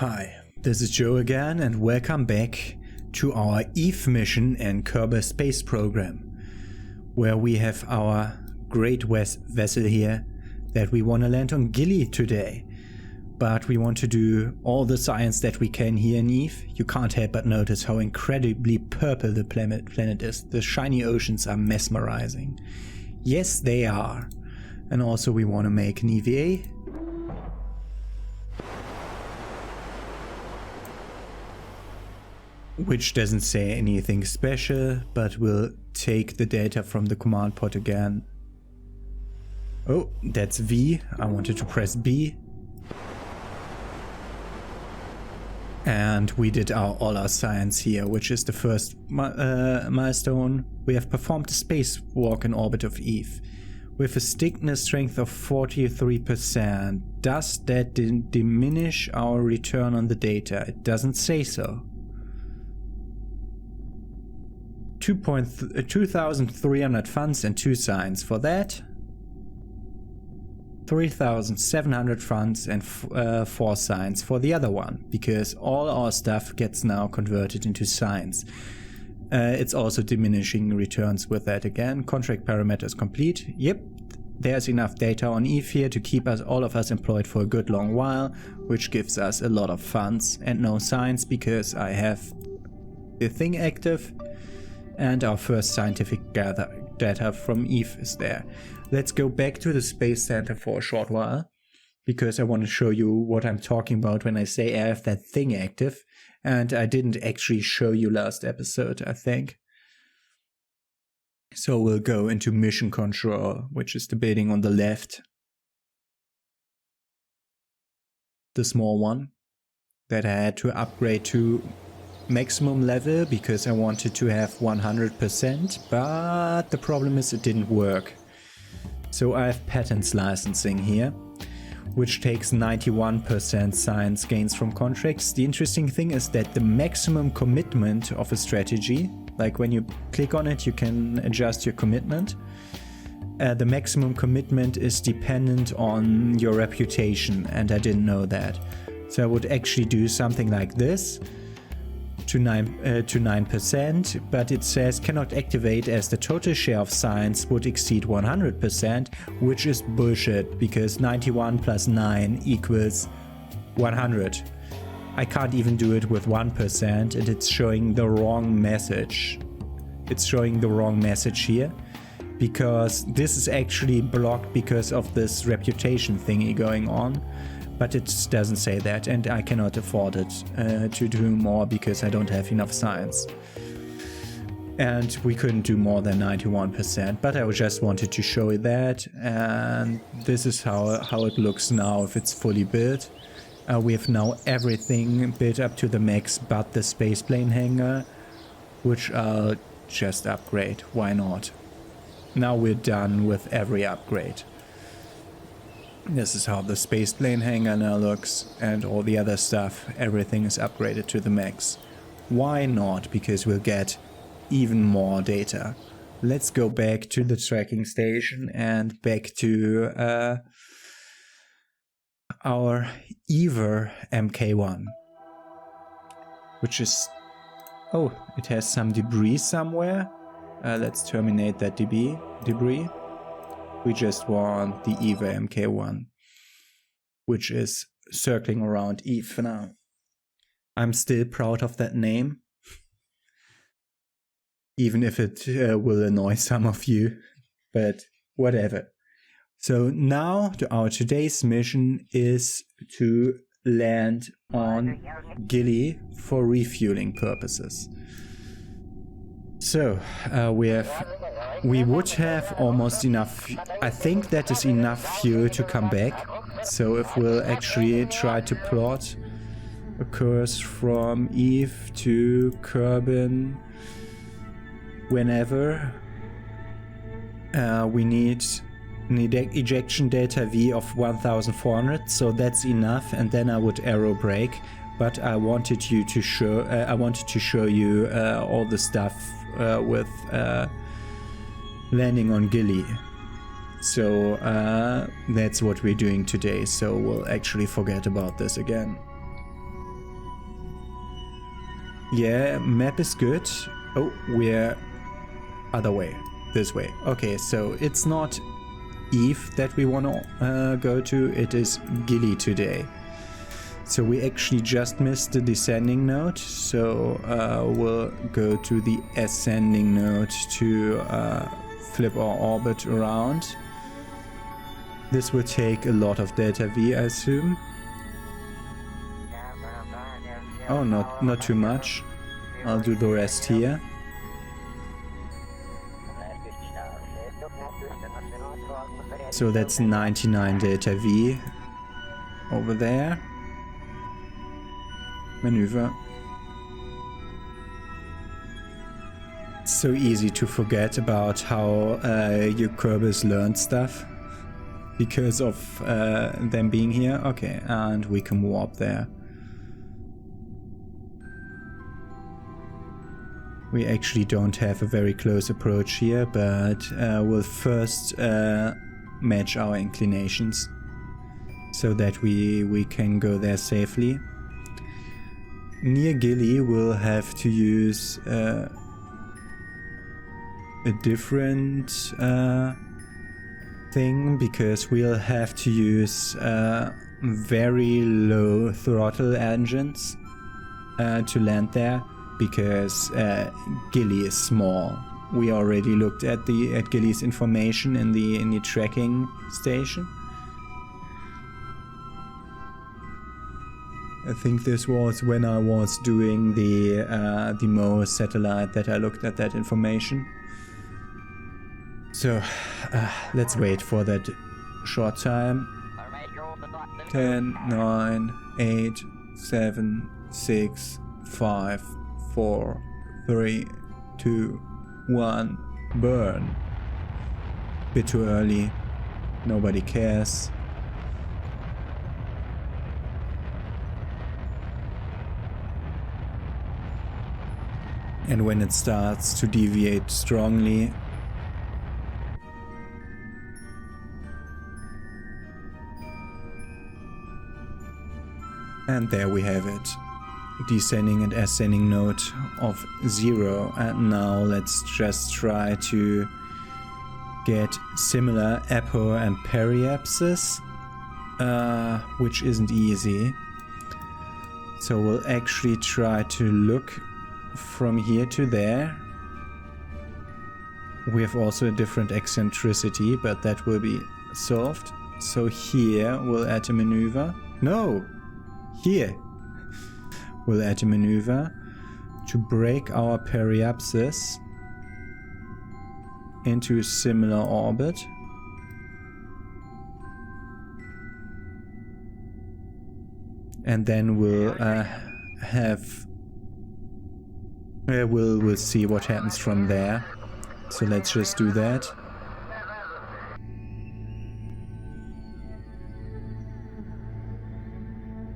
Hi, this is Joe again and welcome back to our Eve mission and Kerbal Space Program, where we have our great vessel here that we want to land on Gilly today. But we want to do all the science that we can here in Eve. You can't help but notice how incredibly purple the planet is. The shiny oceans are mesmerizing. Yes, they are. And also we want to make an EVA. Which doesn't say anything special, but will take the data from the command pod again. Oh, that's V. I wanted to press B. And we did all our science here, which is the first milestone. We have performed a spacewalk in orbit of Eve with a stickness strength of 43%. Does that diminish our return on the data? It doesn't say so. 2,300 funds and 2 science for that. 3,700 funds and 4 science for the other one, because all our stuff gets now converted into science. It's also diminishing returns with that again. Contract parameters complete. Yep, there's enough data on Eve here to keep all of us employed for a good long while, which gives us a lot of funds and no science because I have the thing active. And our first scientific data from Eve is there. Let's go back to the Space Center for a short while, because I want to show you what I'm talking about when I say I have that thing active. And I didn't actually show you last episode, I think. So we'll go into mission control, which is the building on the left. The small one that I had to upgrade to maximum level because I wanted to have 100%, but the problem is it didn't work. So I have patents licensing here, which takes 91% science gains from contracts. The interesting thing is that the maximum commitment of a strategy, like when you click on it, you can adjust your commitment. The maximum commitment is dependent on your reputation, and I didn't know that. So I would actually do something like this. To 9%, but it says cannot activate as the total share of science would exceed 100%, which is bullshit because 91 plus 9 equals 100. I can't even do it with 1% and it's showing the wrong message. It's showing the wrong message here because this is actually blocked because of this reputation thingy going on. But it doesn't say that, and I cannot afford it to do more because I don't have enough science. And we couldn't do more than 91%, but I just wanted to show you that, and this is how it looks now if it's fully built. We have now everything built up to the max but the spaceplane hangar, which I'll just upgrade, why not? Now we're done with every upgrade. This is how the spaceplane hangar now looks, and all the other stuff, everything is upgraded to the max. Why not? Because we'll get even more data. Let's go back to the tracking station and back to our Eve MK1. Which is... oh, it has some debris somewhere. Let's terminate that debris. We just want the Eve MK1, which is circling around Eve for now. I'm still proud of that name, even if it will annoy some of you, but whatever. So now our today's mission is to land on Gilly for refueling purposes. So we would have almost enough. I think that is enough fuel to come back. So if we'll actually try to plot a course from Eve to Kerbal whenever, we need ejection delta V of 1400. So that's enough, and then I would aero brake. But I wanted to show you all the stuff with landing on Gilly. So that's what we're doing today, so we'll actually forget about this again. Yeah, map is good. Oh, we're other way. This way. Okay, so it's not Eve that we want to go to. It is Gilly today. So we actually just missed the descending node. So we'll go to the ascending node to flip our orbit around. This will take a lot of delta V, I assume. Oh, not too much. I'll do the rest here. So that's 99 delta V over there. Maneuver. It's so easy to forget about how your Kerbals learn stuff because of them being here. Okay, and we can warp there. We actually don't have a very close approach here, but we'll first match our inclinations so that we can go there safely. Near Gilly we'll have to use a different thing, because we'll have to use very low throttle engines to land there, because Gilly is small. We already looked at Gilly's information in the tracking station. I think this was when I was doing the MO satellite that I looked at that information. So let's wait for that short time. 10, 9, 8, 7, 6, 5, 4, 3, 2, 1, burn. Bit too early. Nobody cares. And when it starts to deviate strongly, and there we have it. Descending and ascending node of 0, and now let's just try to get similar apo and periapsis, which isn't easy. So we'll actually try to look from here to there. We have also a different eccentricity, but that will be solved. So here we'll add a maneuver. No! Here! We'll add a maneuver to break our periapsis into a similar orbit. And then we'll we'll see what happens from there. So let's just do that.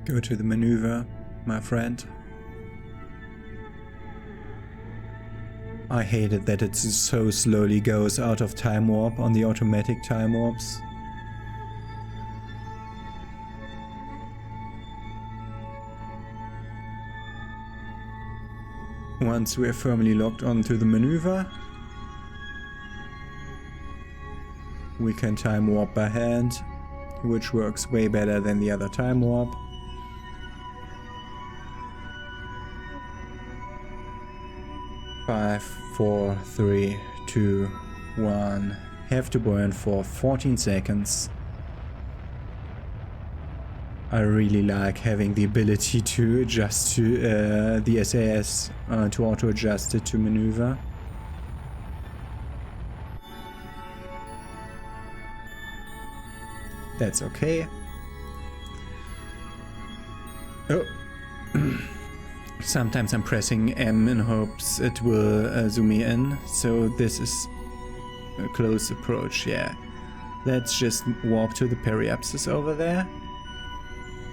Go to the maneuver, my friend. I hate it that it so slowly goes out of time warp on the automatic time warps. Once we're firmly locked onto the maneuver, we can time warp by hand, which works way better than the other time warp. Five, 4, 3, 2, 1. Have to burn for 14 seconds. I really like having the ability to adjust to the SAS, to auto-adjust it to maneuver. That's okay. Oh. Sometimes I'm pressing M in hopes it will zoom me in. So this is a close approach, yeah. Let's just warp to the periapsis over there.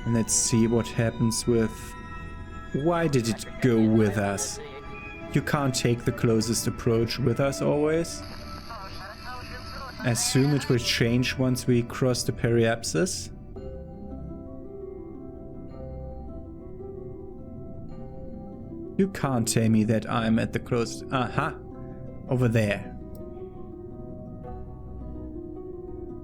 And let's see what happens with... Why did it go with us? You can't take the closest approach with us always. I assume it will change once we cross the periapsis. You can't tell me that I'm at the closest. Aha! Over there.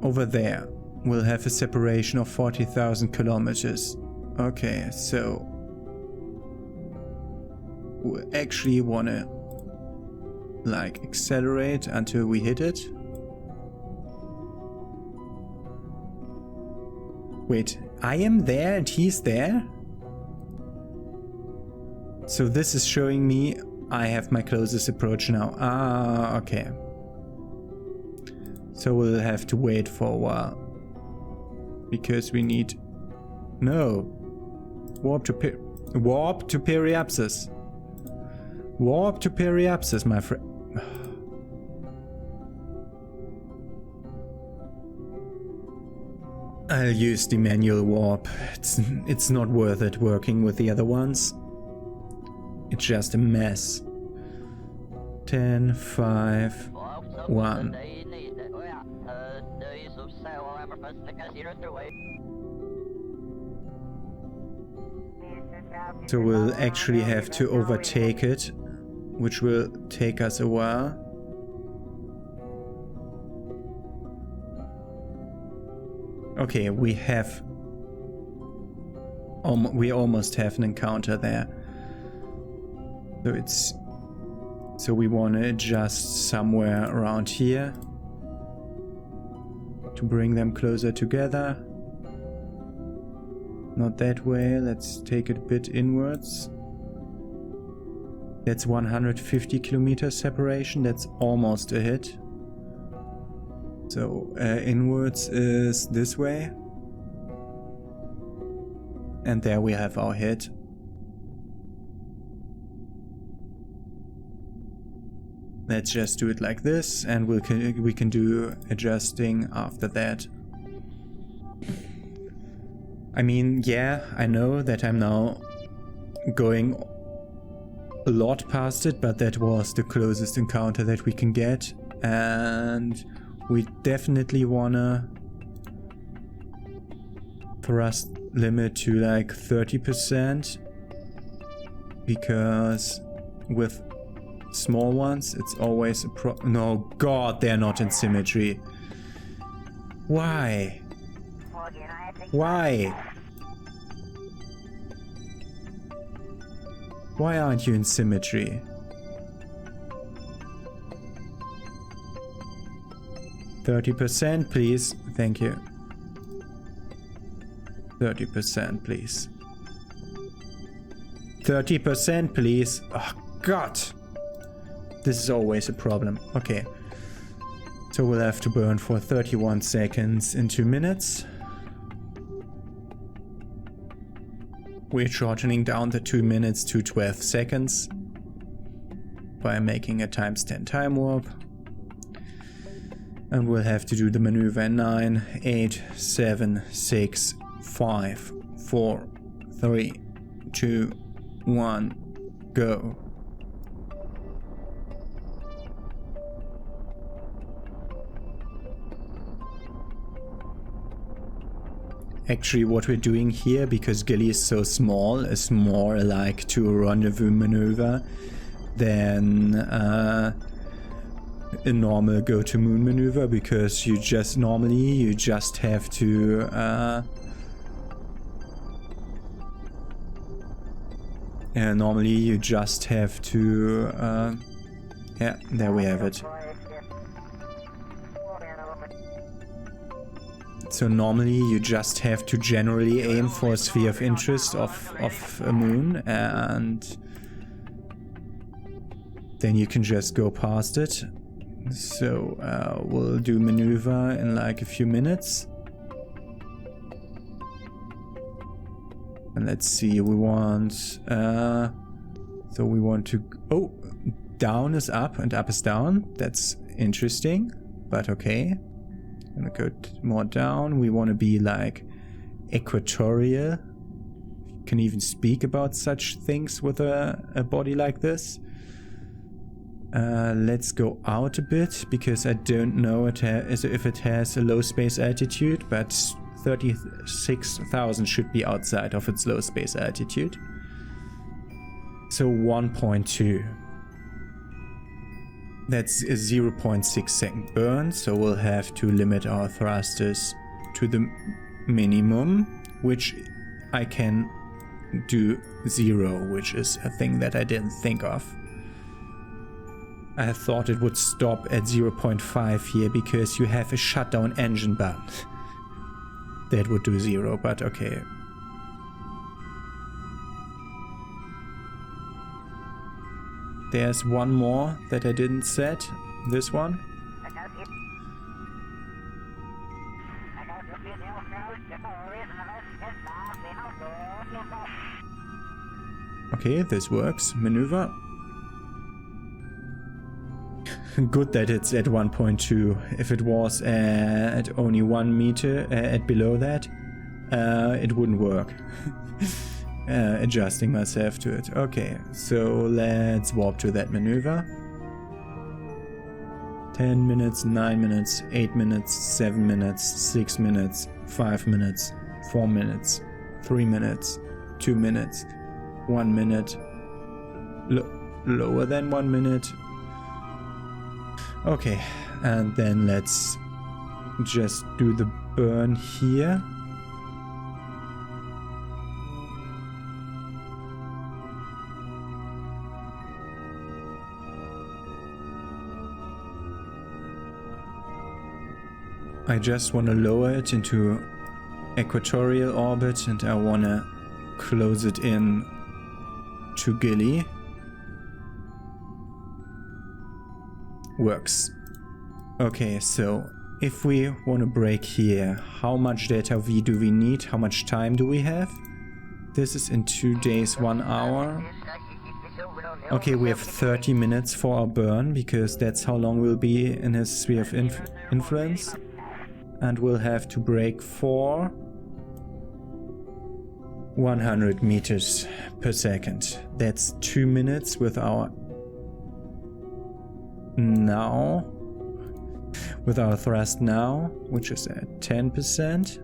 Over there. We'll have a separation of 40,000 kilometers. Okay, so we actually wanna like accelerate until we hit it. Wait, I am there and he's there? So this is showing me I have my closest approach now. Ah, okay. So we'll have to wait for a while. Because we need... No. Warp to Periapsis. Warp to Periapsis, my friend. I'll use the manual warp. It's not worth it working with the other ones. It's just a mess. 10, 5, 1. So we'll actually have to overtake it, which will take us a while. Okay, we almost have an encounter there. So we want to adjust somewhere around here to bring them closer together. Not that way, let's take it a bit inwards. That's 150 kilometers separation, that's almost a hit. So inwards is this way. And there we have our hit. Let's just do it like this, and we can do adjusting after that. I mean, yeah, I know that I'm now going a lot past it, but that was the closest encounter that we can get, and we definitely wanna thrust limit to like 30%, because with small ones it's always a no, god, they're not in symmetry. Why? Why? Why aren't you in symmetry? 30%, please. Thank you. 30%, please. 30%, please. Oh, God. This is always a problem. Okay. So we'll have to burn for 31 seconds in 2 minutes. We're shortening down the 2 minutes to 12 seconds by making a ×10 time warp. And we'll have to do the maneuver in 9, 8, 7, 6, 5, 4, 3, 2, 1, go. Actually, what we're doing here, because Gilly is so small, is more like to a rendezvous maneuver than a normal go-to-moon maneuver, because you just have to yeah, there we have it. So normally you just have to generally aim for a sphere of interest of a moon, and then you can just go past it. So we'll do maneuver in like a few minutes. And let's see, we want so we want to, oh, down is up and up is down. That's interesting, but okay. I'm gonna go more down. We want to be like equatorial. Can even speak about such things with a body like this. Let's go out a bit, because I don't know if it has a low space altitude, but 36,000 should be outside of its low space altitude. So 1.2. That's a 0.6 second burn, so we'll have to limit our thrusters to the minimum, which I can do 0, which is a thing that I didn't think of. I thought it would stop at 0.5 here because you have a shutdown engine button. That would do 0, but okay. There's one more that I didn't set. This one. Okay, this works. Maneuver. Good that it's at 1.2. If it was at only 1 meter, at below that, it wouldn't work. Adjusting myself to it. Okay, so let's warp to that maneuver. 10 minutes, 9 minutes, 8 minutes, 7 minutes, 6 minutes, 5 minutes, 4 minutes, 3 minutes, 2 minutes, 1 minute, lower than 1 minute. Okay, and then let's just do the burn here. I just want to lower it into equatorial orbit and I want to close it in to Gilly. Works. Okay, so if we want to break here, how much data V do we need? How much time do we have? This is in 2 days, 1 hour. Okay, we have 30 minutes for our burn because that's how long we'll be in his sphere of influence. And we'll have to break for 100 meters per second. That's 2 minutes with our thrust now, which is at 10%.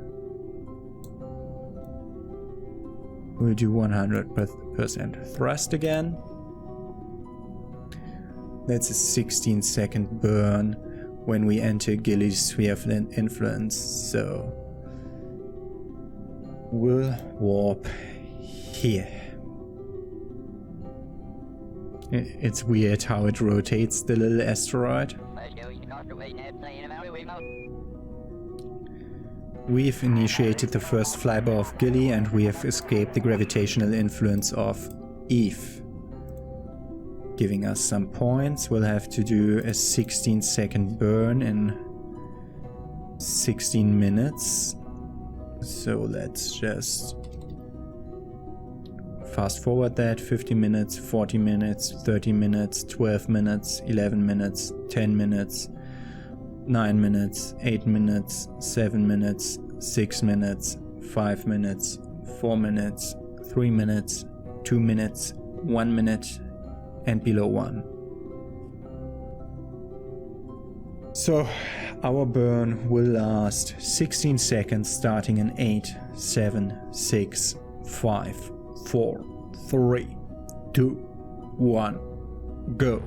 We'll do 100% thrust again. That's a 16-second burn when we enter Gilly's sphere of influence, so we'll warp here. It's weird how it rotates the little asteroid. We've initiated the first flyby of Gilly and we have escaped the gravitational influence of Eve. Giving us some points. We'll have to do a 16-second burn in 16 minutes. So let's just fast forward that. 50 minutes, 40 minutes, 30 minutes, 12 minutes, 11 minutes, 10 minutes, 9 minutes, 8 minutes, 7 minutes, 6 minutes, 5 minutes, 4 minutes, 3 minutes, 2 minutes, 1 minute, and below 1. So our burn will last 16 seconds starting in 8, 7, 6, 5, 4, 3, 2, 1, go.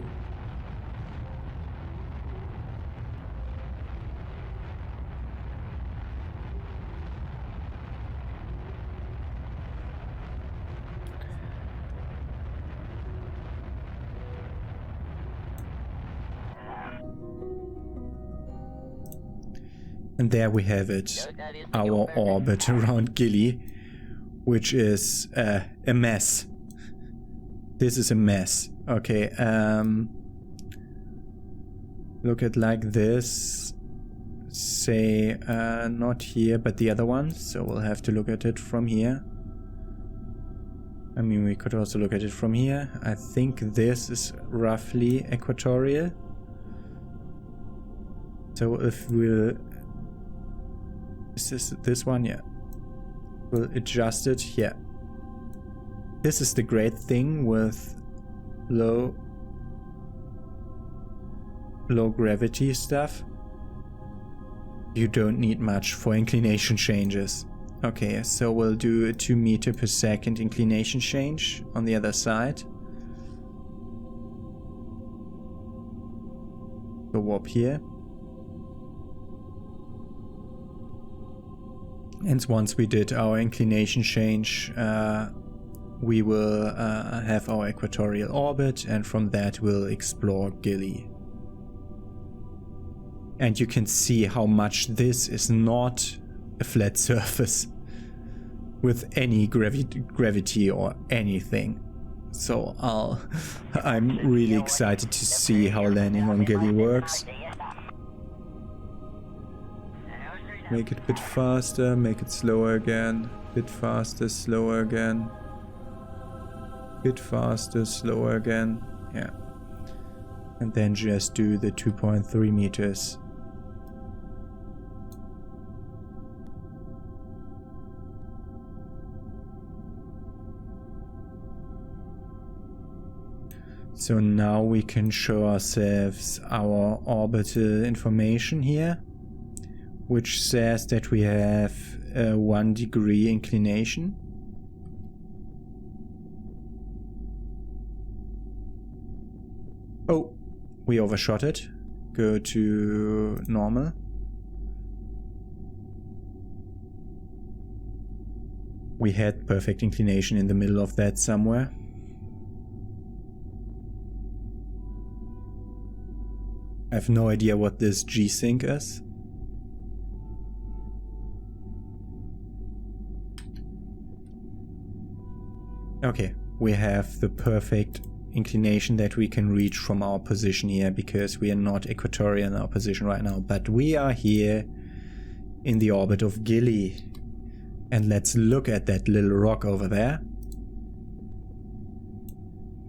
And there we have it, our orbit around Gilly, which is a mess. This is a mess. Okay, look at like this. Say, not here, but the other one. So we'll have to look at it from here. I mean, we could also look at it from here. I think this is roughly equatorial. So if we'll... Is this one? Yeah. We'll adjust it. Yeah. This is the great thing with low gravity stuff. You don't need much for inclination changes. Okay, so we'll do a 2 meter per second inclination change on the other side. the warp here. And once we did our inclination change, we will have our equatorial orbit, and from that we'll explore Gilly. And you can see how much this is not a flat surface with any gravity or anything. So I'm really excited to see how landing on Gilly works. Make it a bit faster, make it slower again. Bit faster, slower again. Bit faster, slower again. Yeah. And then just do the 2.3 meters. So now we can show ourselves our orbital information here, which says that we have a 1 degree inclination. Oh, we overshot it. Go to normal. We had perfect inclination in the middle of that somewhere. I have no idea what this G-sync is. Okay, we have the perfect inclination that we can reach from our position here, because we are not equatorial in our position right now, but we are here in the orbit of Gilly. And let's look at that little rock over there.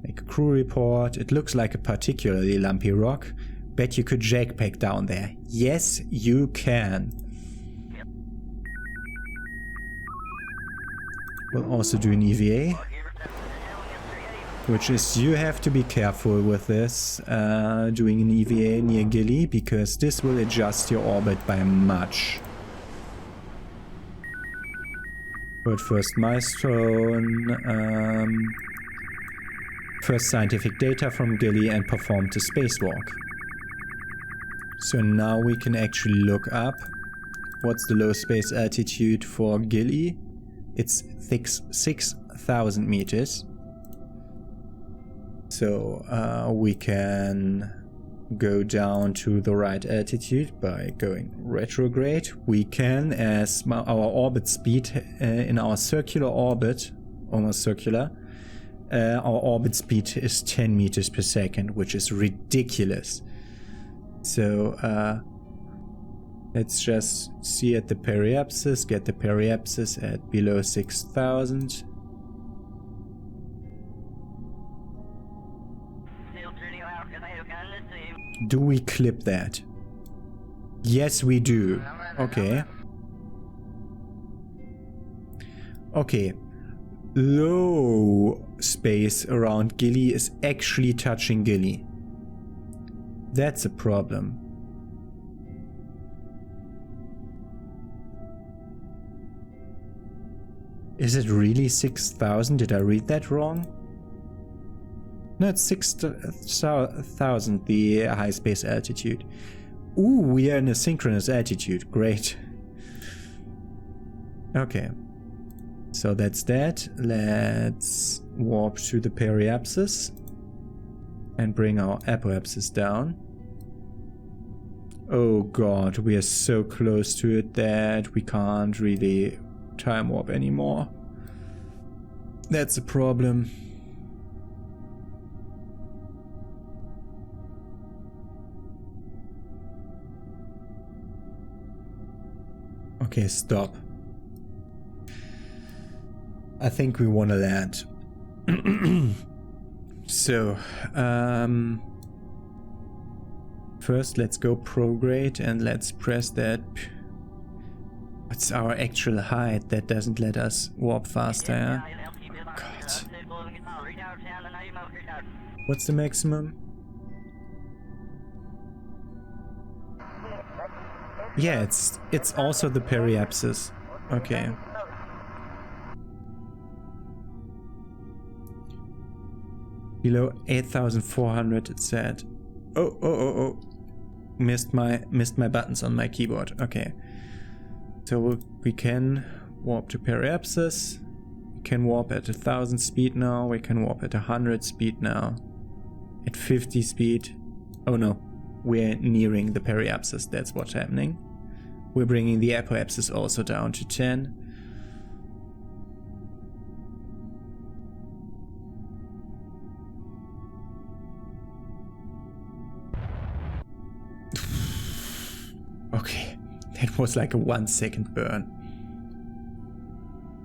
Make a crew report. It looks like a particularly lumpy rock. Bet you could jackpack down there. Yes, you can. We'll also do an EVA, which is, you have to be careful with this, doing an EVA near Gilly, because this will adjust your orbit by much. But first milestone, first scientific data from Gilly, and performed a spacewalk. So now we can actually look up what's the low space altitude for Gilly. It's 6,000 meters. So we can go down to the right altitude by going retrograde. We can, as our orbit speed in our circular orbit, almost circular, our orbit speed is 10 meters per second, which is ridiculous. So let's just see at the periapsis, get the periapsis at below 6,000. Do we clip that? Yes, we do. Okay. Okay. Low space around Gilly is actually touching Gilly. That's a problem. Is it really 6,000? Did I read that wrong? No, it's 6,000, the high space altitude. Ooh, we are in a synchronous altitude. Great. Okay. So that's that. Let's warp to the periapsis and bring our apoapsis down. Oh god, we are so close to it that we can't really time warp anymore. That's a problem. Okay, stop. I think we want to land. So, first let's go prograde and let's press that. What's our actual height? That doesn't let us warp faster, yeah? Oh, God. What's the maximum? Yeah, it's also the periapsis. Okay. Below 8,400 it said. Oh. Missed my buttons on my keyboard. Okay. So we can warp to periapsis. We can warp at 1000 speed now. We can warp at 100 speed now. At 50 speed. Oh no. We're nearing the periapsis. That's what's happening. We're bringing the apoapsis also down to 10. Okay, that was like a 1 second burn.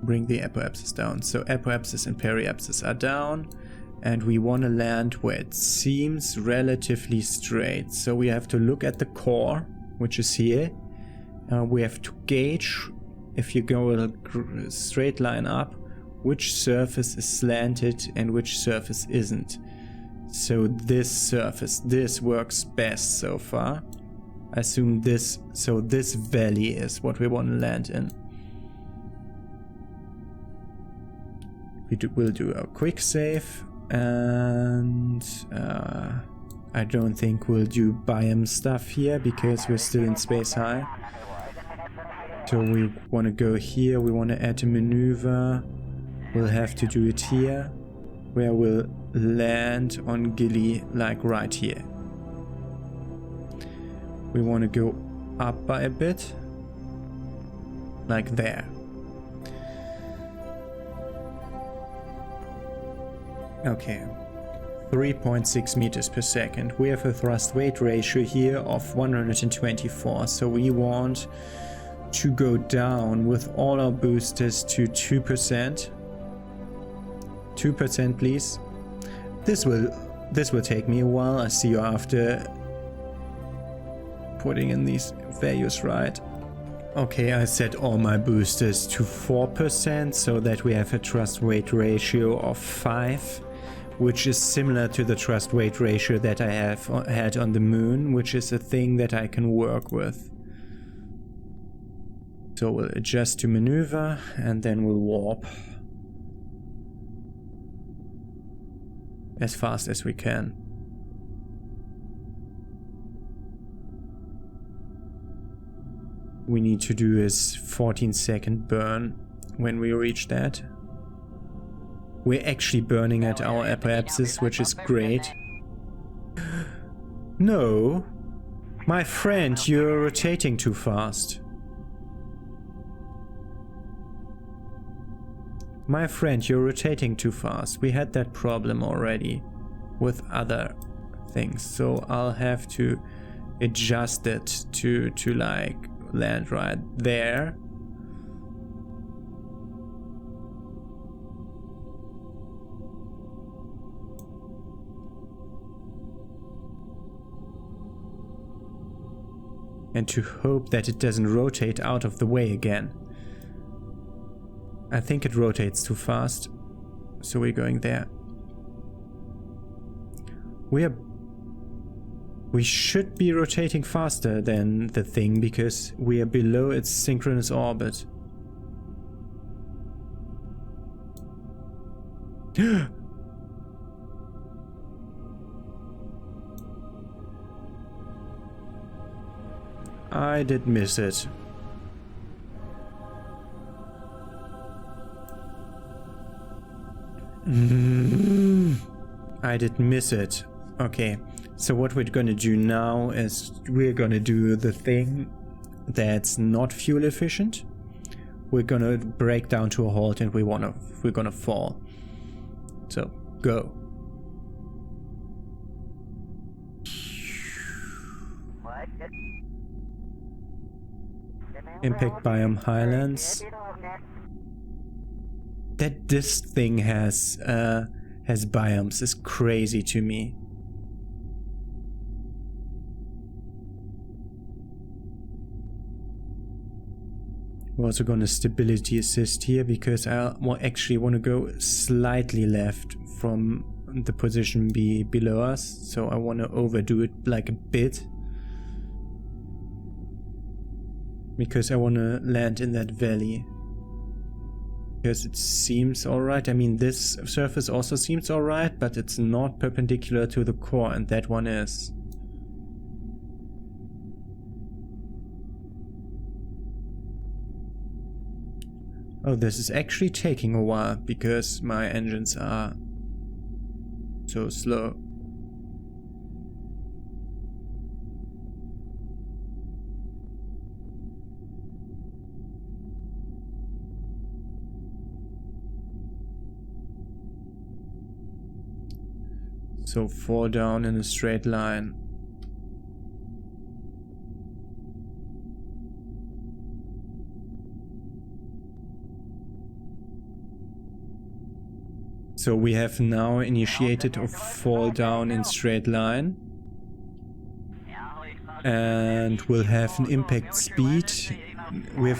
Bring the apoapsis down. So apoapsis and periapsis are down, and we want to land where it seems relatively straight. So we have to look at the core, which is here. We have to gauge, if you go a straight line up, which surface is slanted and which surface isn't. So this surface, this works best so far. I assume this, so this valley is what we want to land in. We'll do a quick save, and I don't think we'll do biome stuff here because we're still in space high. So we want to go here, we want to add a maneuver. We'll have to do it here, where we'll land on Gilly, like right here. We want to go up by a bit, like there. Okay, 3.6 meters per second. We have a thrust weight ratio here of 124, so we want to go down with all our boosters to 2%. 2% please. This will take me a while. I'll see you after putting in these values right. Okay, I set all my boosters to 4% so that we have a thrust weight ratio of 5, which is similar to the thrust weight ratio that I had on the moon, which is a thing that I can work with. So we'll adjust to maneuver and then we'll warp as fast as we can. We need to do is 14-second burn when we reach that. We're actually burning at our apoapsis, which is great. No, my friend, you're rotating too fast. My friend, you're rotating too fast. We had that problem already with other things, so I'll have to adjust it to like land right there. And to hope that it doesn't rotate out of the way again. I think it rotates too fast, so we're going there. We should be rotating faster than the thing because we are below its synchronous orbit. I did miss it. I did miss it. Okay, so what we're gonna do now is we're gonna do the thing that's not fuel efficient. We're gonna break down to a halt and we're gonna fall. So go. Impact biome highlands. That this thing has biomes is crazy to me. We're also going to stability assist here because I actually want to go slightly left from the position below us, so I want to overdo it like a bit. Because I want to land in that valley. Because it seems alright. I mean, this surface also seems alright, but it's not perpendicular to the core, and that one is. Oh, this is actually taking a while because my engines are so slow. So fall down in a straight line. So we have now initiated a fall down in straight line. And we'll have an impact speed. We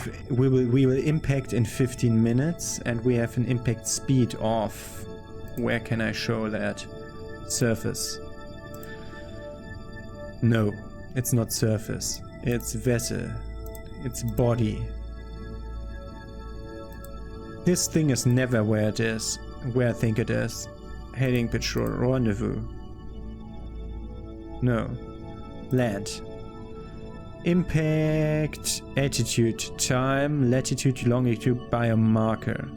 will impact in 15 minutes and we have an impact speed of, where can I show that? Surface. No, it's not surface. It's vessel. It's body. This thing is never where it is. Where I think it is. Heading patrol. Rendezvous. No. Land. Impact. Attitude. Time. Latitude. Longitude. Biomarker.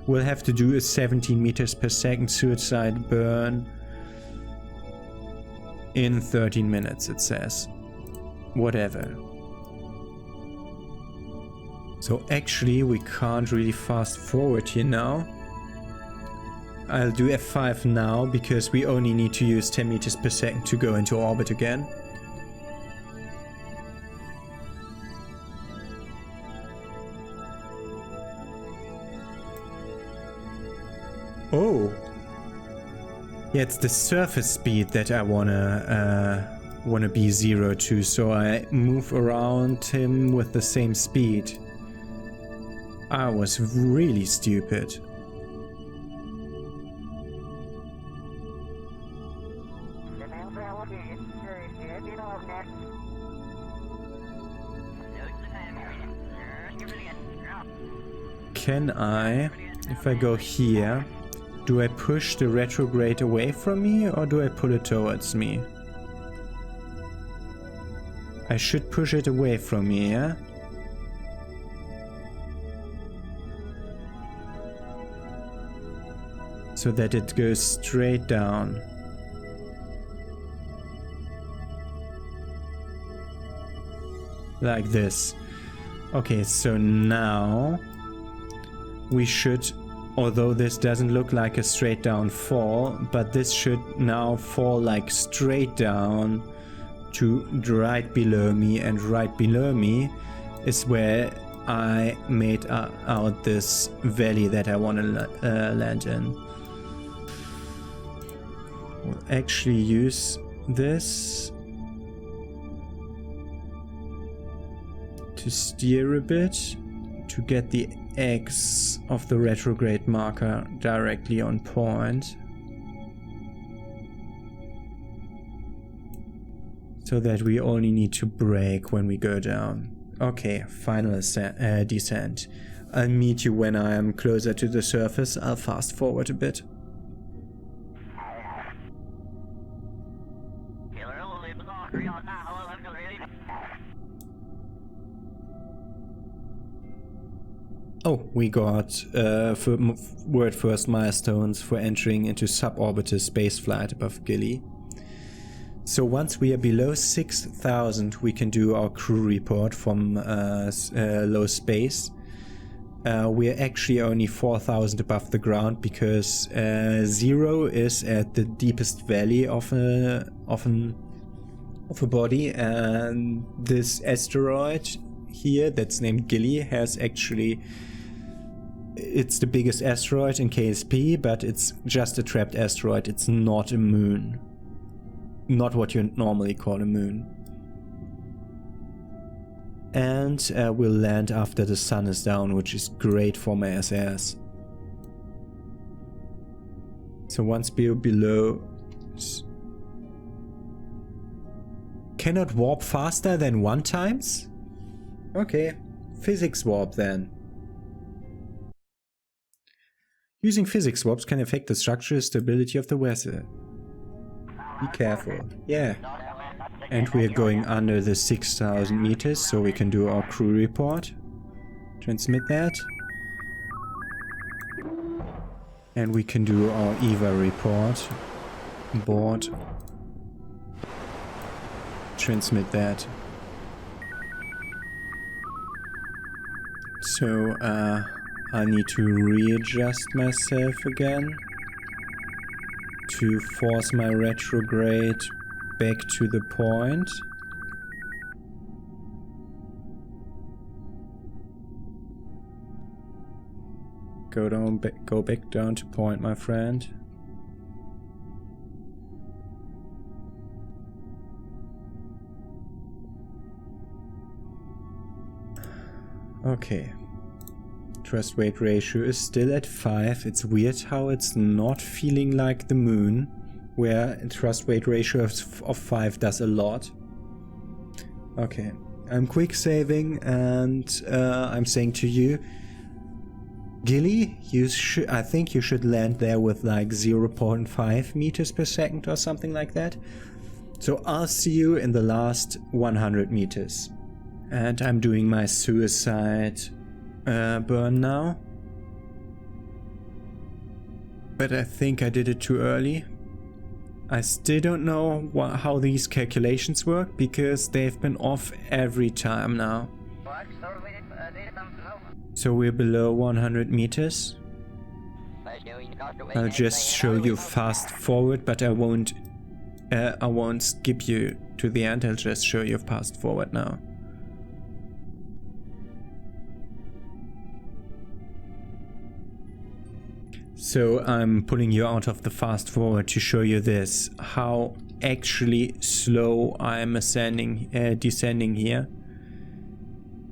We'll have to do a 17 meters per second suicide burn in 13 minutes, it says. Whatever. So actually we can't really fast forward here now. I'll do F5 now because we only need to use 10 meters per second to go into orbit again. Oh, yeah, it's the surface speed that I wanna be 0 to, so I move around him with the same speed. I was really stupid. Can I, if I go here, do I push the retrograde away from me or do I pull it towards me? I should push it away from me, yeah? So that it goes straight down. Like this. Okay, so now we should, although this doesn't look like a straight down fall, but this should now fall like straight down to right below me, and right below me is where I made out this valley that I want to land in. We'll actually use this to steer a bit to get the X of the retrograde marker directly on point, so that we only need to brake when we go down. Okay, final descent. I'll meet you when I am closer to the surface. I'll fast forward a bit. Oh, we got world first milestones for entering into suborbital spaceflight above Gilly. So once we are below 6,000, we can do our crew report from low space. We're actually only 4,000 above the ground because 0 is at the deepest valley of a body, and this asteroid here that's named Gilly has actually, it's the biggest asteroid in KSP, but it's just a trapped asteroid. It's not a moon. Not what you normally call a moon. And we'll land after the sun is down, which is great for my SS. So once we're below... Cannot warp faster than 1 times? Okay, physics warp then. Using physics warps can affect the structural stability of the vessel. Be careful. Yeah. And we are going under the 6,000 meters, so we can do our crew report. Transmit that. And we can do our EVA report. Board. Transmit that. So, I need to readjust myself again to force my retrograde back to the point. Go back down to point, my friend. Okay. Thrust weight ratio is still at 5. It's weird how it's not feeling like the moon, where a thrust weight ratio of 5 does a lot. Okay. I'm quick saving and I'm saying to you, Gilly, I think you should land there with like 0.5 meters per second or something like that. So I'll see you in the last 100 meters. And I'm doing my suicide burn now. But I think I did it too early. I still don't know how these calculations work because they've been off every time now. So we're below 100 meters. I'll just show you fast forward, but I won't skip you to the end. I'll just show you fast forward now. So I'm pulling you out of the fast forward to show you this, how actually slow I'm descending here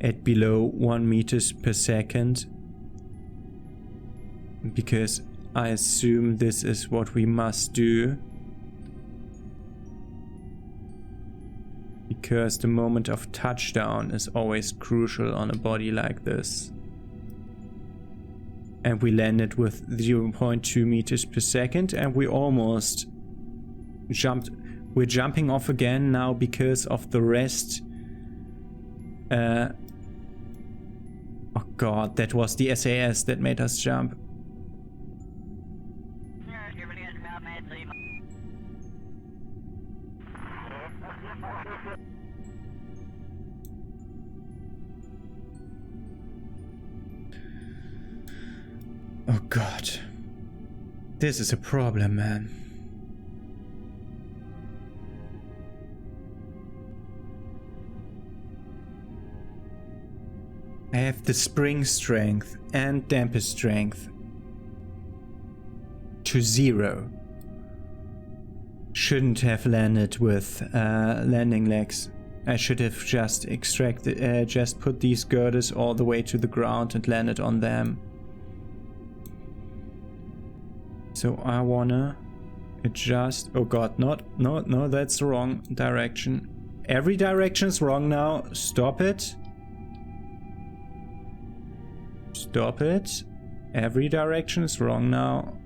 at below 1 meters per second, because I assume this is what we must do, because the moment of touchdown is always crucial on a body like this. And we landed with 0.2 meters per second and we almost jumped. We're jumping off again now because of the rest. Oh god, that was the SAS that made us jump. Oh god. This is a problem, man. I have the spring strength and damper strength to 0. Shouldn't have landed with landing legs. I should have just just put these girders all the way to the ground and landed on them. So I wanna adjust. Oh god, no, that's the wrong direction. Every direction is wrong now. Stop it. Stop it. Every direction is wrong now.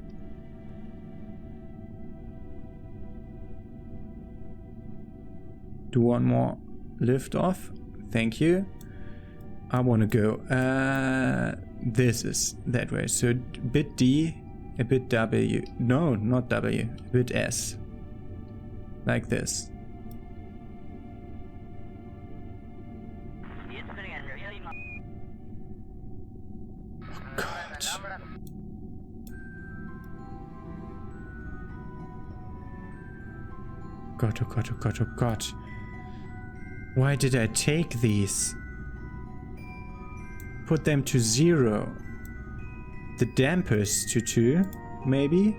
Do one more lift off. Thank you. I want to go. This is that way. So bit D, a bit W. No, not W. A bit S. Like this. God, oh god, oh god, oh god. Why did I take these? Put them to 0. The dampers to 2, maybe?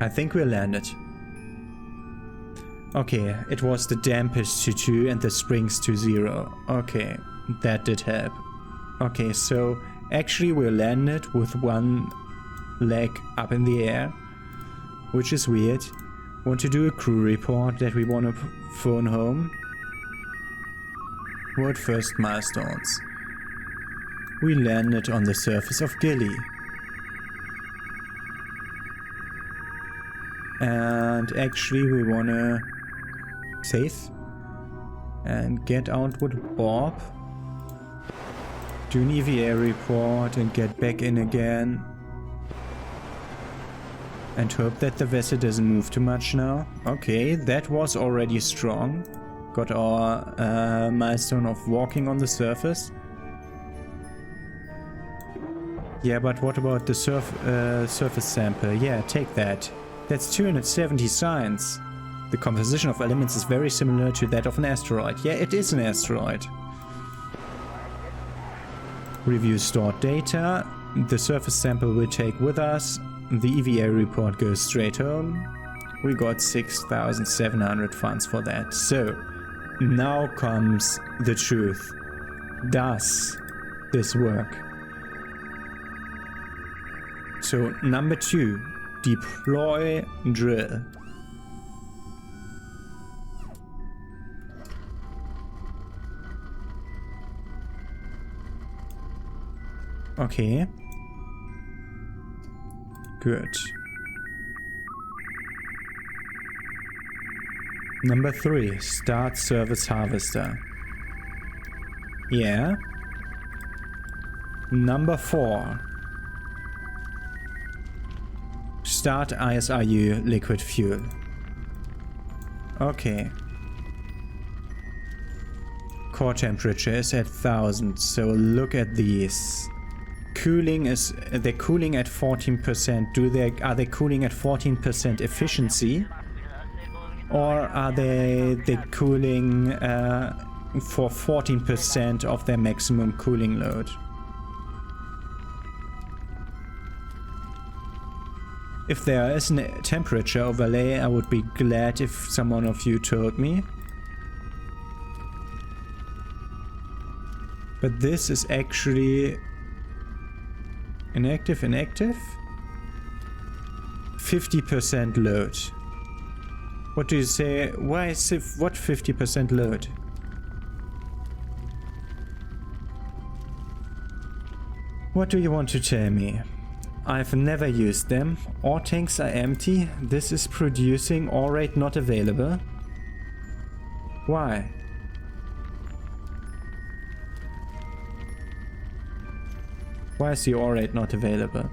I think we landed. Okay, it was the dampers to 2 and the springs to 0. Okay, that did help. Okay, so actually we landed with one leg up in the air, which is weird. Want to do a crew report that we want to phone home. World first milestones. We landed on the surface of Gilly. And actually we want to save. And get out with Bob. Do an EVA report and get back in again. And hope that the vessel doesn't move too much now. Okay, that was already strong. Got our milestone of walking on the surface. Yeah, but what about the surface sample? Yeah, take that. That's 270 signs. The composition of elements is very similar to that of an asteroid. Yeah, it is an asteroid. Review stored data. The surface sample we'll take with us. The EVA report goes straight home. We got 6,700 funds for that. So, now comes the truth. Does this work? So, number 2. Deploy drill. Okay. Good. Number 3. Start service harvester. Yeah. Number 4. Start ISRU liquid fuel. Okay. Core temperature is at 1000, so look at these. Cooling is, they're cooling at 14%. Are they cooling at 14% efficiency? Or are they cooling for 14% of their maximum cooling load? If there is a temperature overlay, I would be glad if someone of you told me. But this is actually inactive. 50% load. What do you say? Why is it, what 50% load? What do you want to tell me? I've never used them. All tanks are empty. This is producing ore rate not available. Why? Why is the ore rate not available?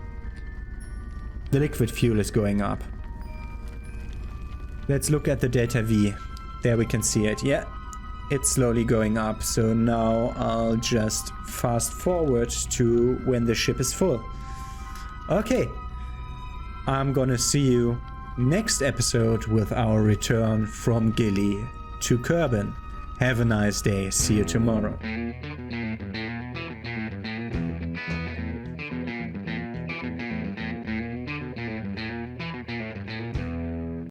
The liquid fuel is going up. Let's look at the delta V. There we can see it. Yeah, it's slowly going up. So now I'll just fast forward to when the ship is full. Okay, I'm gonna see you next episode with our return from Gilly to Kerbal. Have a nice day. See you tomorrow.